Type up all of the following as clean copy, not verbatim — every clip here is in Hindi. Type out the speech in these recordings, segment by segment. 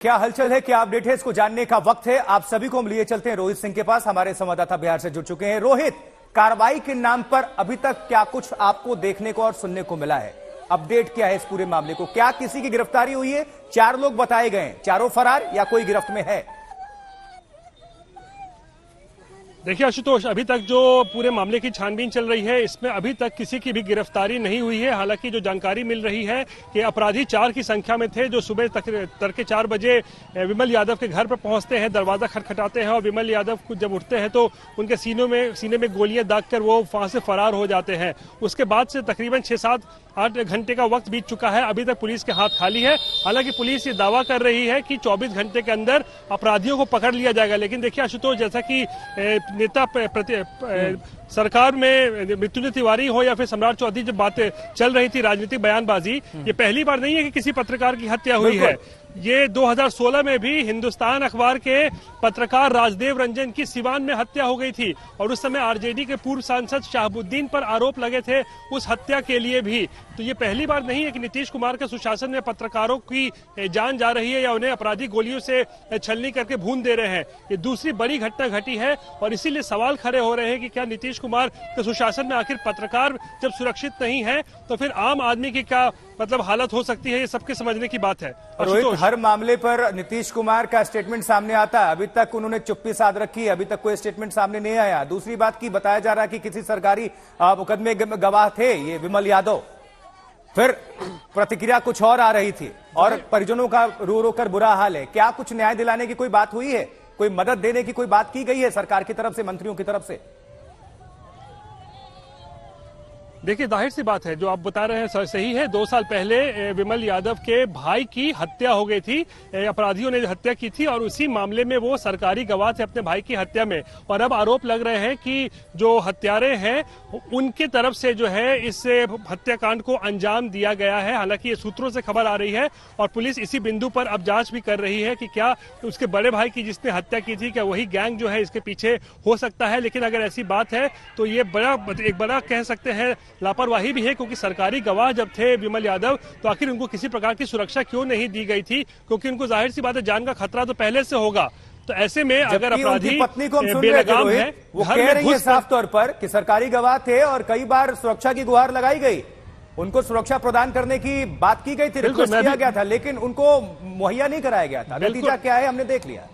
क्या हलचल है, क्या अपडेट है, इसको जानने का वक्त है। आप सभी को हम लिए चलते हैं रोहित सिंह के पास। हमारे संवाददाता बिहार से जुड़ चुके हैं। रोहित, कार्रवाई के नाम पर अभी तक क्या कुछ आपको देखने को और सुनने को मिला है? अपडेट क्या है इस पूरे मामले को? क्या किसी की गिरफ्तारी हुई है? 4 लोग बताए गए हैं, चारों फरार या कोई गिरफ्त में है? देखिए आशुतोष, अभी तक जो पूरे मामले की छानबीन चल रही है, इसमें अभी तक किसी की भी गिरफ्तारी नहीं हुई है। हालांकि जो जानकारी मिल रही है कि अपराधी 4 की संख्या में थे, जो सुबह तड़के 4 बजे विमल यादव के घर पर पहुंचते हैं, दरवाजा खटखटाते हैं और विमल यादव को जब उठते हैं तो उनके सीने में गोलियां दागकर वो वहां से फरार हो जाते हैं। उसके बाद से तकरीबन 6-7-8 घंटे का वक्त बीत चुका है। अभी तक पुलिस के हाथ खाली है। हालांकि पुलिस ये दावा कर रही है कि 24 घंटे के अंदर अपराधियों को पकड़ लिया जाएगा। लेकिन देखिए आशुतोष, जैसा कि नेता सरकार में मृत्युंजय तिवारी हो या फिर सम्राट चौधरी, जब बात चल रही थी राजनीतिक बयानबाजी, ये पहली बार नहीं है कि किसी पत्रकार की हत्या हुई है। ये 2016 में भी हिंदुस्तान अखबार के पत्रकार राजदेव रंजन की सिवान में हत्या हो गई थी और उस समय आरजेडी के पूर्व सांसद शाहबुद्दीन पर आरोप लगे थे उस हत्या के लिए भी। तो ये पहली बार नहीं है कि नीतीश कुमार के सुशासन में पत्रकारों की जान जा रही है या उन्हें अपराधी गोलियों से छलनी करके भून दे रहे हैं। ये दूसरी बड़ी घटना घटी है और इसीलिए सवाल खड़े हो रहे हैं कि क्या नीतीश कुमार के सुशासन में आखिर पत्रकार जब सुरक्षित नहीं है तो फिर आम आदमी की क्या मतलब हालत हो सकती है, ये सबके समझने की बात है। रोहित, हर मामले पर नीतीश कुमार का स्टेटमेंट सामने आता है। अभी तक उन्होंने चुप्पी साध रखी है, अभी तक कोई स्टेटमेंट सामने नहीं आया। दूसरी बात की बताया जा रहा है कि किसी सरकारी मुकदमे गवाह थे ये विमल यादव, फिर प्रतिक्रिया कुछ और आ रही थी और परिजनों का रो रो कर बुरा हाल है। क्या कुछ न्याय दिलाने की कोई बात हुई है? कोई मदद देने की कोई बात की गई है सरकार की तरफ से, मंत्रियों की तरफ से? देखिए, जाहिर सी बात है जो आप बता रहे हैं सही है। 2 साल पहले विमल यादव के भाई की हत्या हो गई थी, अपराधियों ने हत्या की थी और उसी मामले में वो सरकारी गवाह थे अपने भाई की हत्या में। और अब आरोप लग रहे हैं कि जो हत्यारे हैं उनके तरफ से जो है इस हत्याकांड को अंजाम दिया गया है। हालांकि ये सूत्रों से खबर आ रही है और पुलिस इसी बिंदु पर अब जांच भी कर रही है कि क्या उसके बड़े भाई की जिसने हत्या की थी, क्या वही गैंग जो है इसके पीछे हो सकता है। लेकिन अगर ऐसी बात है तो ये एक बड़ा कह सकते हैं लापरवाही भी है, क्योंकि सरकारी गवाह जब थे विमल यादव तो आखिर उनको किसी प्रकार की सुरक्षा क्यों नहीं दी गई थी? क्योंकि उनको जाहिर सी बात है जान का खतरा तो पहले से होगा। तो ऐसे में अगर अपराधी पत्नी को हम सुन रहे थे रोहित, वो कह रही है साफ तौर पर कि सरकारी गवाह थे और कई बार सुरक्षा की गुहार लगाई गई, उनको सुरक्षा प्रदान करने की बात की गई थी, रिक्वेस्ट किया गया था, लेकिन उनको मुहैया नहीं कराया गया था। नतीजा क्या है हमने देख लिया।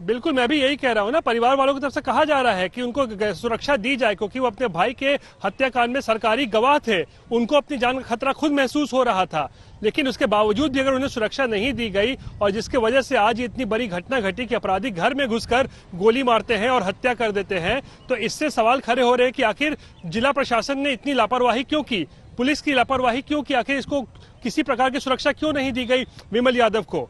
बिल्कुल, मैं भी यही कह रहा हूं ना। परिवार वालों की तरफ से कहा जा रहा है कि उनको सुरक्षा दी जाए, क्योंकि वो अपने भाई के हत्याकांड में सरकारी गवाह थे, उनको अपनी जान का खतरा खुद महसूस हो रहा था। लेकिन उसके बावजूद भी अगर उन्हें सुरक्षा नहीं दी गई और जिसके वजह से आज इतनी बड़ी घटना घटी कि अपराधी घर में घुसकर गोली मारते हैं और हत्या कर देते हैं, तो इससे सवाल खड़े हो रहे हैं कि आखिर जिला प्रशासन ने इतनी लापरवाही क्यों की, पुलिस की लापरवाही क्यों की, आखिर इसको किसी प्रकार की सुरक्षा क्यों नहीं दी गई विमल यादव को?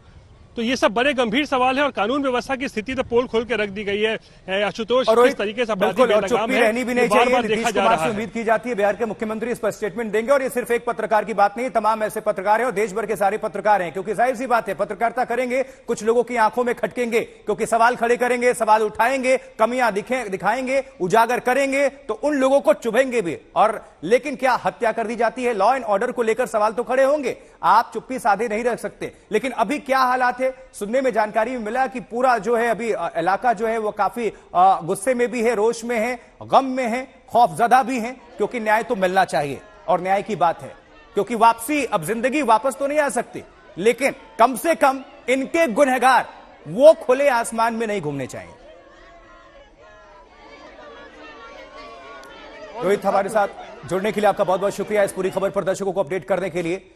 तो ये सब बड़े गंभीर सवाल है और कानून व्यवस्था की स्थिति तो पोल खोल के रख दी गई है आशुतोष। किस तरीके से रहनी भी नहीं चाहिए। नीतीश कुमार से उम्मीद की जाती है बिहार के मुख्यमंत्री इस पर स्टेटमेंट देंगे और ये सिर्फ एक पत्रकार की बात नहीं, तमाम ऐसे पत्रकार हैं और देश भर के सारे पत्रकार हैं। क्योंकि जाहिर सी बात है, पत्रकारिता करेंगे, कुछ लोगों की आंखों में खटकेंगे, क्योंकि सवाल खड़े करेंगे, सवाल उठाएंगे, कमियां दिखाएंगे, उजागर करेंगे तो उन लोगों को चुभेंगे भी। और लेकिन क्या हत्या कर दी जाती है, लॉ एंड ऑर्डर को लेकर सवाल तो खड़े होंगे, आप चुप्पी साधे नहीं रख सकते। लेकिन अभी क्या हालात है, सुनने में जानकारी मिला कि पूरा जो है अभी इलाका जो है वो काफी गुस्से में भी है, रोष में है, गम में है, खौफजदा भी है, क्योंकि न्याय तो मिलना चाहिए और न्याय की बात है। क्योंकि वापसी, अब जिंदगी वापस तो नहीं आ सकती, लेकिन कम से कम इनके गुनहगार वो खुले आसमान में नहीं घूमने चाहिए। रोहित, हमारे साथ जुड़ने के लिए आपका बहुत बहुत शुक्रिया। इस पूरी खबर पर दर्शकों को अपडेट करने के लिए।